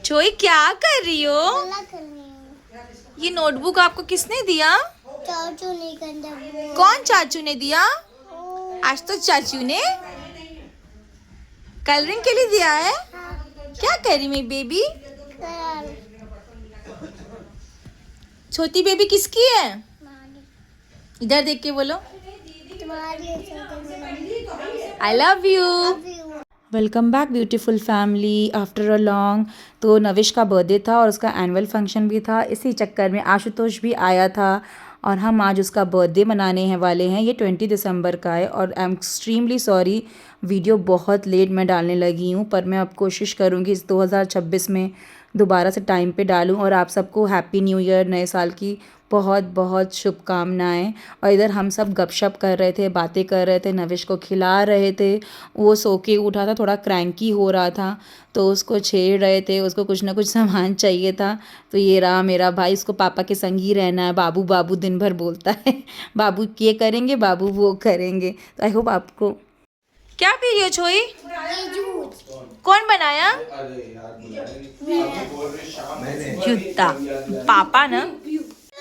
चोई क्या कर रही हो? गला करनी है। ये नोटबुक आपको किसने दिया? चाचू नहीं करना। कौन चाचू ने दिया? आज तो चाचू ने कलरिंग के लिए दिया है। क्या कर रही मेरी बेबी? छोटी बेबी किसकी है? इधर देख के बोलो, I love you. Welcome back beautiful family after a long. तो नविश का बर्थडे था और उसका एनुअल फंक्शन भी था, इसी चक्कर में आशुतोष भी आया था और हम आज उसका बर्थडे मनाने हैं वाले हैं। ये 20 दिसंबर का है और I am extremely sorry, video बहुत लेट मैं डालने लगी हूँ, पर मैं अब कोशिश करूँगी इस 2026 में दोबारा से टाइम पे डालूँ। और आप सबको हैप्पी न्यू ईयर, नए साल की बहुत बहुत शुभकामनाएं। और इधर हम सब गपशप कर रहे थे, बातें कर रहे थे, नविश को खिला रहे थे। वो सो के उठा था, थोड़ा क्रैंकी हो रहा था, तो उसको छेड़ रहे थे, उसको कुछ ना कुछ सामान चाहिए था। तो ये रहा मेरा भाई, इसको पापा के संग ही रहना है, बाबू बाबू दिन भर बोलता है। बाबू ये करेंगे, बाबू वो करेंगे। तो आई होप आपको। क्या पी रही हो छोई? कौन बनाया? जूता पापा ना?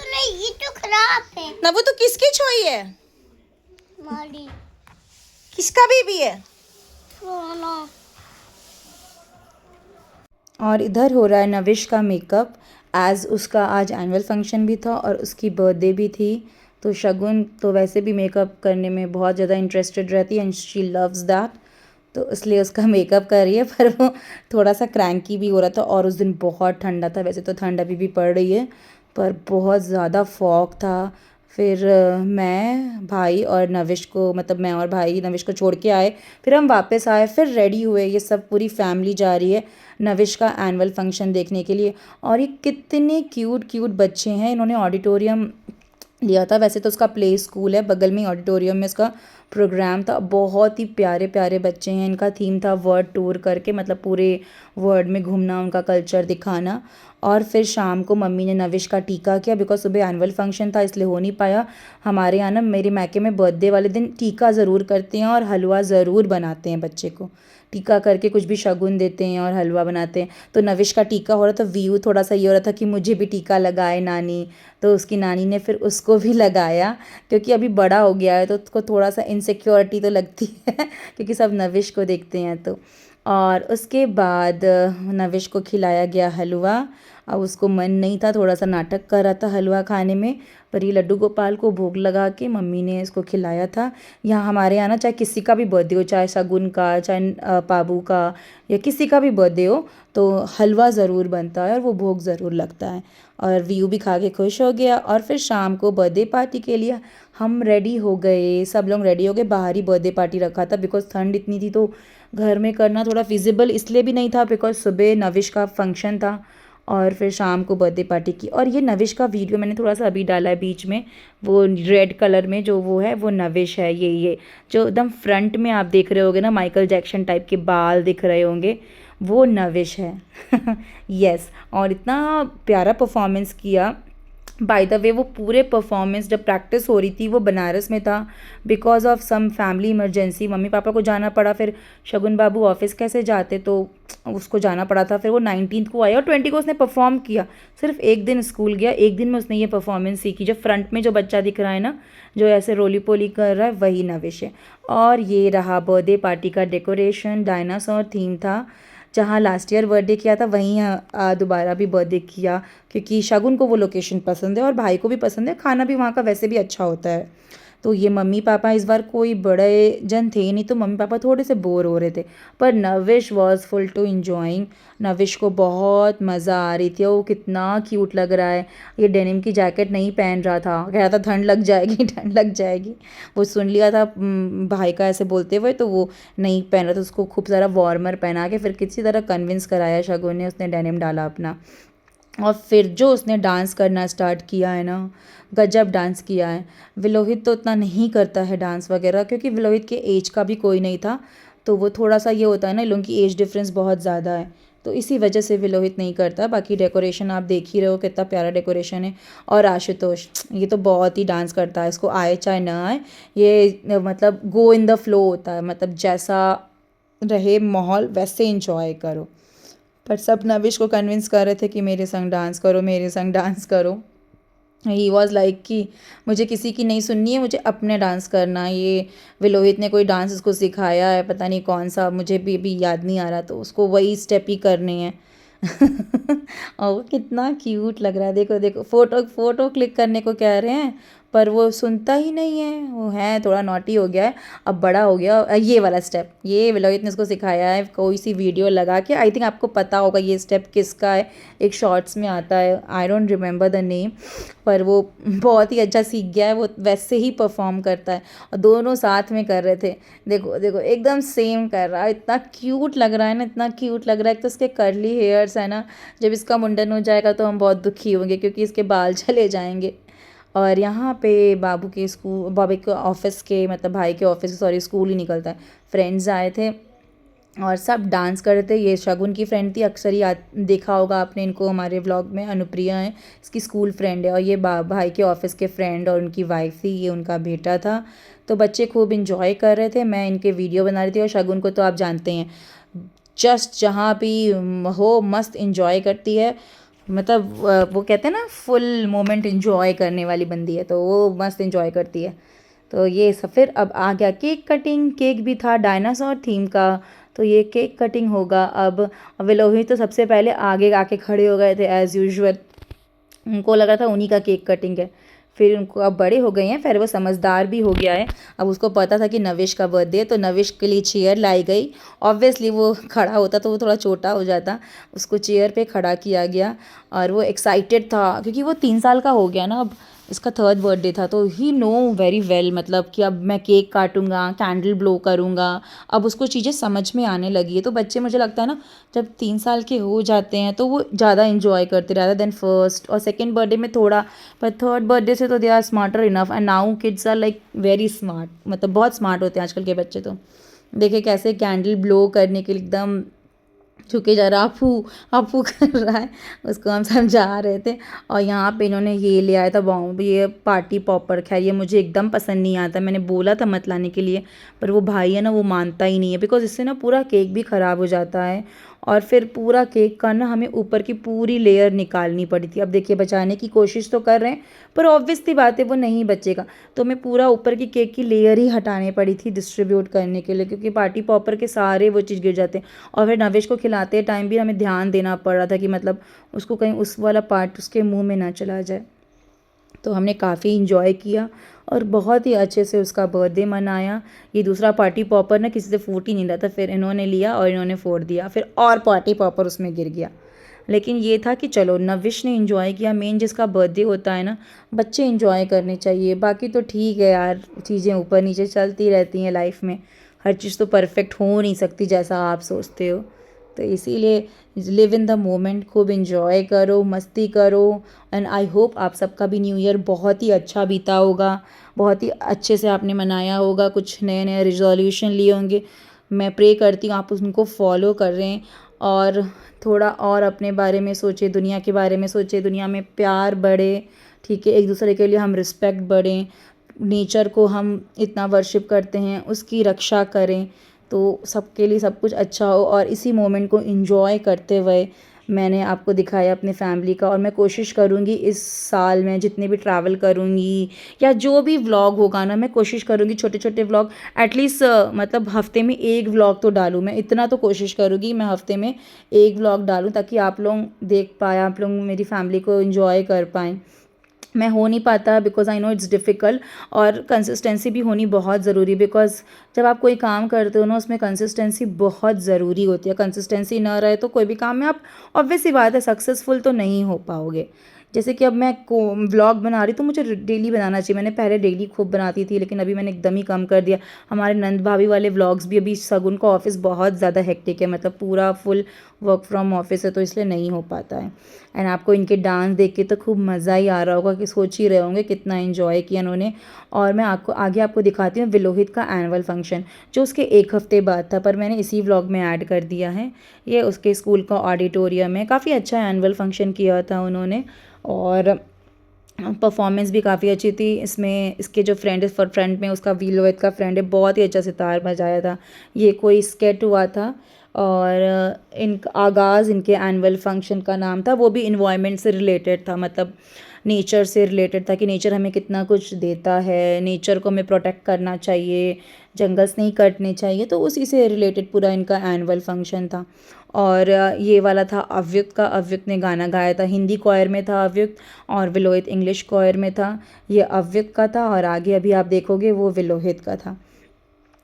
नहीं, ये तो खराब है। ना वो तो किसकी छोई है? मारी किसका बेबी है? सोना। और इधर हो रहा है नविश का मेकअप, एज उसका आज एनुअल फंक्शन भी था और उसकी बर्थडे भी थी। तो शगुन तो वैसे भी मेकअप करने में बहुत ज़्यादा इंटरेस्टेड रहती है एंड शी लव्स दैट, तो इसलिए उसका मेकअप कर रही है। पर वो थोड़ा सा क्रैंकी भी हो रहा था और उस दिन बहुत ठंडा था। वैसे तो ठंड अभी भी पड़ रही है, पर बहुत ज़्यादा फॉग था। फिर मैं भाई और नविश को, मतलब मैं और भाई नविश को छोड़ के आए, फिर हम वापस आए, फिर रेडी हुए। ये सब पूरी फैमिली जा रही है नविश का एनुअल फंक्शन देखने के लिए। और ये कितने क्यूट क्यूट बच्चे हैं। इन्होंने ऑडिटोरियम लिया था, वैसे तो उसका प्ले स्कूल है, बगल में ही ऑडिटोरियम में उसका प्रोग्राम था। बहुत ही प्यारे प्यारे बच्चे हैं। इनका थीम था वर्ल्ड टूर करके, मतलब पूरे वर्ल्ड में घूमना, उनका कल्चर दिखाना। और फिर शाम को मम्मी ने नविश का टीका किया, बिकॉज सुबह एनुअल फंक्शन था इसलिए हो नहीं पाया। हमारे यहाँ ना, मेरे मायके में बर्थडे वाले दिन टीका ज़रूर करते हैं और हलवा ज़रूर बनाते हैं बच्चे को। टीका करके कुछ भी शगुन देते हैं और हलवा बनाते हैं। तो नविश का टीका हो रहा था, व्यू थोड़ा सा ये हो रहा था कि मुझे भी टीका लगाए नानी। तो उसकी नानी ने फिर उसको भी लगाया, क्योंकि अभी बड़ा हो गया है तो उसको थोड़ा सा इनसिक्योरिटी तो लगती है क्योंकि सब नविश को देखते हैं तो। और उसके बाद नविश को खिलाया गया हलवा। अब उसको मन नहीं था, थोड़ा सा नाटक कर रहा था हलवा खाने में, पर ये लड्डू गोपाल को भोग लगा के मम्मी ने इसको खिलाया था। यहाँ हमारे यहाँ ना, चाहे किसी का भी बर्थडे हो, चाहे शगुन का, चाहे पाबू का, या किसी का भी बर्थडे हो, तो हलवा ज़रूर बनता है और वो भोग ज़रूर लगता है। और व्यू भी खा के खुश हो गया। और फिर शाम को बर्थडे पार्टी के लिए हम रेडी हो गए, सब लोग रेडी हो गए। बाहर ही बर्थडे पार्टी रखा था, बिकॉज ठंड इतनी थी तो घर में करना थोड़ा फिजिबल इसलिए भी नहीं था, बिकॉज सुबह नविश का फंक्शन था और फिर शाम को बर्थडे पार्टी की। और ये नविश का वीडियो मैंने थोड़ा सा अभी डाला है बीच में, वो रेड कलर में जो वो है वो नविश है। ये जो एकदम फ्रंट में आप देख रहे होगे ना, माइकल जैक्सन टाइप के बाल दिख रहे होंगे, वो नविश है। यस। और इतना प्यारा परफॉर्मेंस किया। बाय द वे, वो पूरे परफॉर्मेंस जब प्रैक्टिस हो रही थी वो बनारस में था, because of some family emergency mummy papa को जाना पड़ा। फिर शगुन बाबू ऑफिस कैसे जाते, तो उसको जाना पड़ा था। फिर वो 19 को आया और 20 को उसने परफॉर्म किया। सिर्फ एक दिन स्कूल गया, एक दिन में उसने ये परफॉर्मेंस सीखी। जो फ्रंट में जो बच्चा दिख रहा है ना, जो ऐसे रोली पोली कर रहा है, वही नविश है। और ये रहा बर्थडे पार्टी का डेकोरेशन, डायनासोर थीम था। जहाँ लास्ट ईयर बर्थडे किया था वहीं दोबारा भी बर्थडे किया, क्योंकि शगुन को वो लोकेशन पसंद है और भाई को भी पसंद है। खाना भी वहाँ का वैसे भी अच्छा होता है। तो ये मम्मी पापा इस बार कोई बड़े जन थे नहीं, तो मम्मी पापा थोड़े से बोर हो रहे थे, पर Navish was full to enjoying. Navish को बहुत मज़ा आ रही थी, वो कितना क्यूट लग रहा है। ये डेनिम की जैकेट नहीं पहन रहा था, कह रहा था ठंड लग जाएगी ठंड लग जाएगी। वो सुन लिया था भाई का ऐसे बोलते हुए, तो वो नहीं पहन रहा था। उसको खूब सारा वार्मर पहना के फिर किसी तरह कन्विंस कराया शगुन ने, उसने डेनिम डाला अपना। और फिर जो उसने डांस करना स्टार्ट किया है ना, गजब डांस किया है। विलोहित तो उतना नहीं करता है डांस वगैरह, क्योंकि विलोहित के एज का भी कोई नहीं था, तो वो थोड़ा सा ये होता है ना, इन लोगों की एज डिफरेंस बहुत ज़्यादा है, तो इसी वजह से विलोहित नहीं करता। बाकी डेकोरेशन आप देख ही रहे हो, कितना प्यारा डेकोरेशन है। और आशुतोष, ये तो बहुत ही डांस करता है, इसको आए चाहे ना आए, ये मतलब गो इन द फ्लो होता है, मतलब जैसा रहे माहौल वैसे इंजॉय करो। पर सब नविश को कन्विंस कर रहे थे कि मेरे संग डांस करो, मेरे संग डांस करो। ही वॉज़ लाइक कि मुझे किसी की नहीं सुननी है, मुझे अपने डांस करना है। ये विलोहित ने कोई डांस उसको सिखाया है, पता नहीं कौन सा, मुझे भी अभी याद नहीं आ रहा, तो उसको वही स्टेप ही करने हैं। और वो कितना क्यूट लग रहा है, देखो देखो, फ़ोटो फ़ोटो क्लिक करने को कह रहे हैं पर वो सुनता ही नहीं है। वो है थोड़ा नॉटी हो गया है, अब बड़ा हो गया। ये वाला स्टेप ये विलोहित ने उसको सिखाया है, कोई सी वीडियो लगा के। आई थिंक आपको पता होगा ये स्टेप किसका है, एक शॉर्ट्स में आता है, I don't remember the name, पर वो बहुत ही अच्छा सीख गया है, वो वैसे ही परफॉर्म करता है। और दोनों साथ में कर रहे थे, देखो देखो एकदम सेम कर रहा है, इतना क्यूट लग रहा है ना, इतना क्यूट लग रहा है। तो इसके कर्ली हेयर्स है ना, जब इसका मुंडन हो जाएगा तो हम बहुत दुखी होंगे क्योंकि इसके बाल चले जाएंगे। और यहाँ पे बाबू के स्कूल, बाबू के ऑफिस के, मतलब भाई के ऑफिस के, सॉरी स्कूल ही निकलता है, फ्रेंड्स आए थे और सब डांस कर रहे थे। ये शगुन की फ्रेंड थी, अक्सर ही देखा होगा आपने इनको हमारे व्लॉग में। अनुप्रिया है इसकी स्कूल फ्रेंड है, और ये भाई के ऑफिस के फ्रेंड और उनकी वाइफ थी, ये उनका बेटा था। तो बच्चे खूब इंजॉय कर रहे थे, मैं इनके वीडियो बना रही थी। और शगुन को तो आप जानते हैं, जस्ट जहाँ भी हो मस्त इंजॉय करती है, मतलब वो कहते हैं ना फुल मोमेंट इंजॉय करने वाली बंदी है, तो वो मस्त इंजॉय करती है। तो ये सब फिर अब आ गया केक कटिंग। केक भी था डायनासोर थीम का, तो ये केक कटिंग होगा अब। विलोहित तो सबसे पहले आगे आके खड़े हो गए थे एज़ यूजुअल, उनको लगा था उन्हीं का केक कटिंग है। फिर उनको, अब बड़े हो गए हैं, फिर वो समझदार भी हो गया है, अब उसको पता था कि नविश का बर्थडे है, तो नविश के लिए चेयर लाई गई। ऑब्वियसली वो खड़ा होता तो वो थोड़ा छोटा हो जाता, उसको चेयर पे खड़ा किया गया। और वो एक्साइटेड था क्योंकि वो 3 साल का हो गया ना अब, इसका 3rd बर्थडे था, तो ही नो वेरी वेल, मतलब कि अब मैं केक काटूंगा, कैंडल ब्लो करूंगा, अब उसको चीज़ें समझ में आने लगी है। तो बच्चे, मुझे लगता है ना, जब 3 साल के हो जाते हैं तो वो ज़्यादा इंजॉय करते रादर देन फर्स्ट और सेकेंड बर्थडे में थोड़ा, पर 3rd बर्थडे से तो they are smarter enough. And now kids are like very smart, मतलब बहुत स्मार्ट होते हैं आजकल के बच्चे। तो देखिए कैसे कैंडल ब्लो करने के लिए एकदम झुके जा रहा, अफू अफू कर रहा है, उसको हम समझा रहे थे। और यहाँ पे इन्होंने ये ले आया था बॉम्ब, ये पार्टी पॉपर। खैर ये मुझे एकदम पसंद नहीं आता, मैंने बोला था मत लाने के लिए, पर वो भाई है ना, वो मानता ही नहीं है, बिकॉज इससे ना पूरा केक भी ख़राब हो जाता है। और फिर पूरा केक का ना हमें ऊपर की पूरी लेयर निकालनी पड़ी थी। अब देखिए बचाने की कोशिश तो कर रहे हैं, पर ऑब्वियसली बात है वो नहीं बचेगा, तो हमें पूरा ऊपर की केक की लेयर ही हटानी पड़ी थी डिस्ट्रीब्यूट करने के लिए, क्योंकि पार्टी पॉपर के सारे वो चीज़ गिर जाते हैं। और फिर नवेश को खिलाते टाइम भी हमें ध्यान देना पड़ रहा था कि मतलब उसको कहीं उस वाला पार्ट उसके मुंह में ना चला जाए। तो हमने काफ़ी इंजॉय किया और बहुत ही अच्छे से उसका बर्थडे मनाया। ये दूसरा पार्टी पॉपर ना किसी से फूट ही नहीं रहा था, फिर इन्होंने लिया और इन्होंने फोड़ दिया, फिर और पार्टी पॉपर उसमें गिर गया। लेकिन ये था कि चलो नविश ने इंजॉय किया। मेन जिसका बर्थडे होता है ना, बच्चे इंजॉय करने चाहिए, बाकी तो ठीक है यार, चीज़ें ऊपर नीचे चलती रहती हैं लाइफ में, हर चीज़ तो परफेक्ट हो नहीं सकती जैसा आप सोचते हो। तो इसीलिए लिव इन द मोमेंट, खूब इंजॉय करो, मस्ती करो। एंड आई होप आप सबका भी न्यू ईयर बहुत ही अच्छा बीता होगा, बहुत ही अच्छे से आपने मनाया होगा, कुछ नए नए रिजोल्यूशन लिए होंगे। मैं प्रे करती हूँ आप उनको फॉलो कर रहे हैं और थोड़ा और अपने बारे में सोचें, दुनिया के बारे में सोचें, दुनिया में प्यार बढ़े, ठीक है, एक दूसरे के लिए हम रिस्पेक्ट बढ़ें, नेचर को हम इतना वर्शिप करते हैं उसकी रक्षा करें, तो सबके लिए सब कुछ अच्छा हो। और इसी मोमेंट को इंजॉय करते हुए मैंने आपको दिखाया अपने फैमिली का। और मैं कोशिश करूँगी इस साल में जितने भी ट्रैवल करूँगी या जो भी व्लॉग होगा ना, मैं कोशिश करूँगी छोटे छोटे व्लॉग एटलीस्ट, मतलब हफ्ते में एक व्लॉग तो डालूँ, मैं इतना तो कोशिश करूँगी मैं हफ्ते में एक व्लॉग डालूँ, ताकि आप लोग देख पाए, आप लोग मेरी फैमिली को इंजॉय कर पाएँ। मैं हो नहीं पाता because I know it's difficult, और कंसिस्टेंसी भी होनी बहुत ज़रूरी, बिकॉज़ जब आप कोई काम करते हो ना उसमें कंसिस्टेंसी बहुत ज़रूरी होती है। कंसिस्टेंसी ना रहे तो कोई भी काम में आप, ऑब्वियस सी बात है, सक्सेसफुल तो नहीं हो पाओगे। जैसे कि अब मैं को व्लॉग बना रही तो मुझे डेली बनाना चाहिए, मैंने पहले डेली खूब बनाती थी, लेकिन अभी मैंने एकदम ही कम कर दिया। हमारे नंद भाभी वाले व्लॉग्स भी, अभी शगुन का ऑफिस बहुत ज़्यादा हेक्टिक है, मतलब पूरा फुल वर्क फ्रॉम ऑफिस है, तो इसलिए नहीं हो पाता है। एंड आपको इनके डांस देख के तो खूब मज़ा ही आ रहा होगा कि सोच ही रहे होंगे कितना इन्जॉय किया इन्होंने। और मैं आपको आगे आपको दिखाती हूँ विलोहित का एनुअल फंक्शन, जो उसके 1 हफ्ते बाद था, पर मैंने इसी व्लॉग में ऐड कर दिया है। ये उसके स्कूल का ऑडिटोरियम है, काफ़ी अच्छा एनुअल फंक्शन किया था उन्होंने, और परफॉर्मेंस भी काफ़ी अच्छी थी। इसमें इसके जो फ्रेंड में उसका विलोहित का फ्रेंड है, बहुत ही अच्छा सितार बजाया था। ये कोई स्केट हुआ था और आगाज़ इनके एनुअल फंक्शन का नाम था, वो भी इन्वायरमेंट से रिलेटेड था, मतलब नेचर से रिलेटेड था कि नेचर हमें कितना कुछ देता है, नेचर को हमें प्रोटेक्ट करना चाहिए, जंगल्स नहीं कटने चाहिए, तो उसी से रिलेटेड पूरा इनका एनुअल फंक्शन था। और ये वाला था अव्युक्त का, अव्युक्त ने गाना गाया था, हिंदी क्वायर में था अव्युक्त और विलोहित इंग्लिश क्वायर में था। ये अव्युक्त का था और आगे अभी आप देखोगे वो विलोहित का था।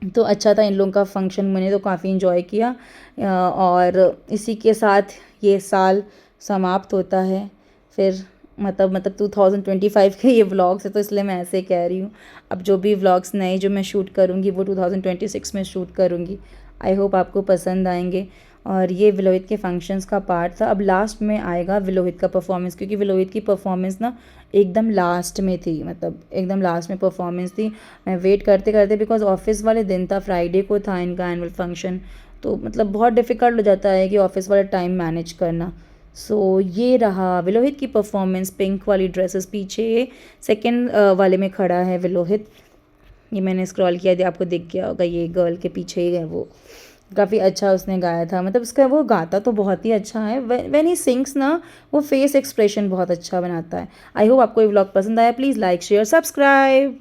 तो अच्छा था इन लोगों का फंक्शन, मैंने तो काफ़ी इन्जॉय किया। और इसी के साथ ये साल समाप्त होता है। फिर मतलब 2025 के ये व्लॉग्स है, तो इसलिए मैं ऐसे कह रही हूँ। अब जो भी व्लॉग्स नए जो मैं शूट करूँगी वो 2026 में शूट करूँगी। आई होप आपको पसंद आएंगे। और ये विलोहित के फंक्शंस का पार्ट था। अब लास्ट में आएगा विलोहित का परफॉर्मेंस, क्योंकि विलोहित की परफॉर्मेंस ना एकदम लास्ट में थी, मतलब एकदम लास्ट में परफॉर्मेंस थी। मैं वेट करते करते, बिकॉज ऑफिस वाले दिन था, फ्राइडे को था इनका एनुअल फंक्शन, तो मतलब बहुत डिफ़िकल्ट हो जाता है कि ऑफिस वाला टाइम मैनेज करना। सो ये रहा विलोहित की परफॉर्मेंस, पिंक वाली ड्रेसेस। पीछे सेकंड वाले में खड़ा है विलोहित, ये मैंने स्क्रॉल किया था, आपको दिख गया होगा, ये गर्ल के पीछे ही है वो। काफ़ी अच्छा उसने गाया था, मतलब उसका वो गाता तो बहुत ही अच्छा है। व्हेन ही सिंग्स ना, वो फेस एक्सप्रेशन बहुत अच्छा बनाता है। आई होप आपको ये व्लॉग पसंद आया। Please like share subscribe.